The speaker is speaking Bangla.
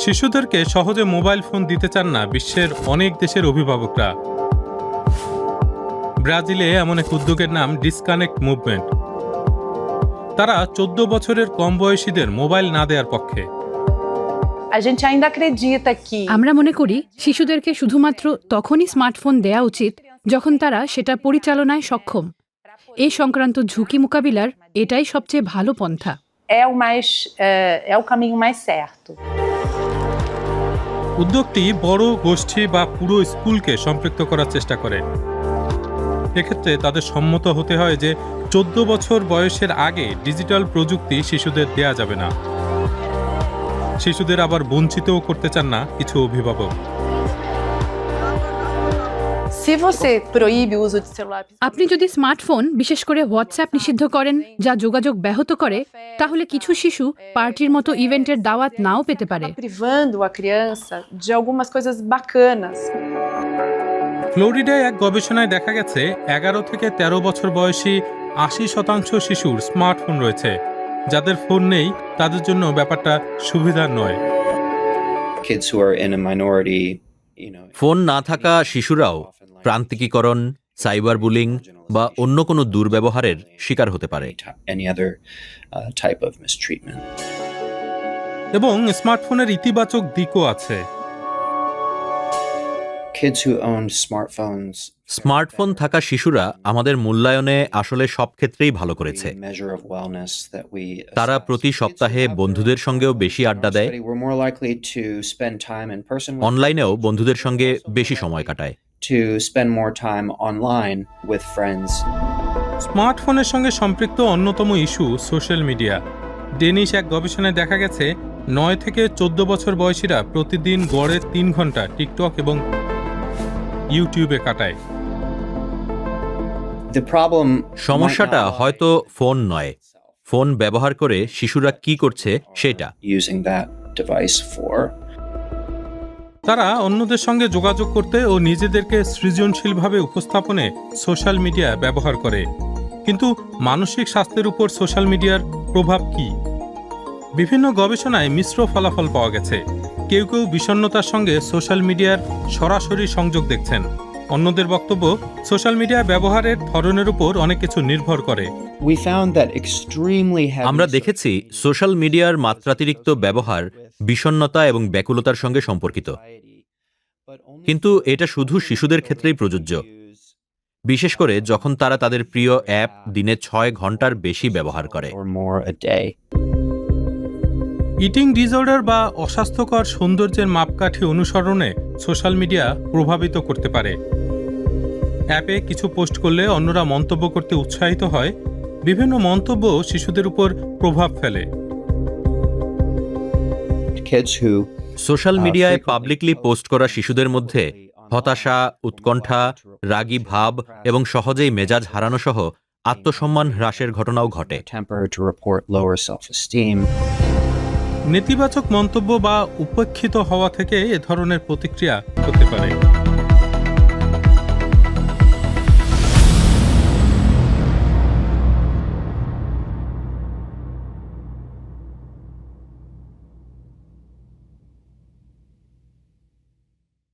শিশুদেরকে সহজে মোবাইল ফোন দিতে চান না বিশ্বের অনেক দেশের অভিভাবকরা। ব্রাজিলে এমন এক উদ্যোগের নাম ডিসকানেক্ট মুভমেন্ট। তারা 14 বছরের কম বয়সীদের মোবাইল না দেওয়ার পক্ষে। আমরা মনে করি শিশুদেরকে শুধুমাত্র তখনই স্মার্টফোন দেয়া উচিত যখন তারা সেটা পরিচালনায় সক্ষম। এই সংক্রান্ত ঝুঁকি মোকাবিলার এটাই সবচেয়ে ভালো পন্থা। উদ্যোগটি বড় গোষ্ঠী বা পুরো স্কুলকে সম্পৃক্ত করার চেষ্টা করে। এক্ষেত্রে তাদের সম্মত হতে হয় যে 14 বছর বয়সের আগে ডিজিটাল প্রযুক্তি শিশুদের দেয়া যাবে না। শিশুদের আবার বঞ্চিতও করতে চান না কিছু অভিভাবক। আপনি যদি স্মার্টফোন, বিশেষ করে হোয়াটসঅ্যাপ নিষিদ্ধ করেন, যা যোগাযোগ ব্যাহত করে, তাহলে কিছু শিশু পার্টির মতো ইভেন্টের দাওয়াত নাও পেতে পারে। ফ্লোরিডায় এক গবেষণায় দেখা গেছে 11 থেকে 13 বছর বয়সী 80% শিশুর স্মার্টফোন রয়েছে। যাদের ফোন নেই তাদের জন্য ব্যাপারটা সুবিধার নয়। ফোন না থাকা শিশুরাও প্রান্তিকীকরণ, সাইবার বুলিং বা অন্য কোনো দুর্ব্যবহারের শিকার হতে পারে। এবং স্মার্টফোনের ইতিবাচক দিকও আছে। স্মার্টফোন থাকা শিশুরা আমাদের মূল্যায়নে আসলে সব ক্ষেত্রেই ভালো করেছে। তারা প্রতি সপ্তাহে বন্ধুদের সঙ্গেও বেশি আড্ডা দেয়, অনলাইনেও বন্ধুদের সঙ্গে বেশি সময় কাটায়। স্মার্টফোনের সঙ্গে সম্পৃক্ত অন্যতম ইস্যু সোশ্যাল মিডিয়া। ডেনিশ এক গবেষণায় দেখা গেছে 9 থেকে 14 বছর বয়সীরা প্রতিদিন গড়ে 3 ঘন্টা টিকটক এবং ইউটিউবে কাটায়। সমস্যাটা হয়তো ফোন নয়, ফোন ব্যবহার করে শিশুরা কি করছে সেটা। তারা অন্যদের সঙ্গে যোগাযোগ করতে ও নিজেদেরকে সৃজনশীলভাবে উপস্থাপনে সোশ্যাল মিডিয়া ব্যবহার করে। কিন্তু মানসিক স্বাস্থ্যের উপর সোশ্যাল মিডিয়ার প্রভাব কি? বিভিন্ন গবেষণায় মিশ্র ফলাফল পাওয়া গেছে। কেউ কেউ বিষণ্ণতার সঙ্গে সোশ্যাল মিডিয়ার সরাসরি সংযোগ দেখছেন। অন্যদের বক্তব্য, সোশ্যাল মিডিয়া ব্যবহারের ধরনের উপর অনেক কিছু নির্ভর করে। আমরা দেখেছি সোশ্যাল মিডিয়ার মাত্রাতিরিক্ত ব্যবহার বিষণ্ণতা এবং ব্যাকুলতার সঙ্গে সম্পর্কিত। কিন্তু এটা শুধু শিশুদের ক্ষেত্রেই প্রযোজ্য, বিশেষ করে যখন তারা তাদের প্রিয় অ্যাপ দিনে 6 ঘন্টার বেশি ব্যবহার করে। ইটিং ডিসঅর্ডার বা অস্বাস্থ্যকর সৌন্দর্যের মাপকাঠি অনুসরণে সোশ্যাল মিডিয়া প্রভাবিত করতে পারে। অ্যাপে কিছু পোস্ট করলে অন্যরা মন্তব্য করতে উৎসাহিত হয়। বিভিন্ন মন্তব্য শিশুদের উপর প্রভাব ফেলে। সোশ্যাল মিডিয়ায় পাবলিকলি পোস্ট করা শিশুদের মধ্যে হতাশা, উৎকণ্ঠা, রাগী ভাব এবং সহজেই মেজাজ হারানো সহ আত্মসম্মান হ্রাসের ঘটনাও ঘটে। নেতিবাচক মন্তব্য বা উপেক্ষিত হওয়া থেকে এ ধরনের প্রতিক্রিয়া হতে পারে।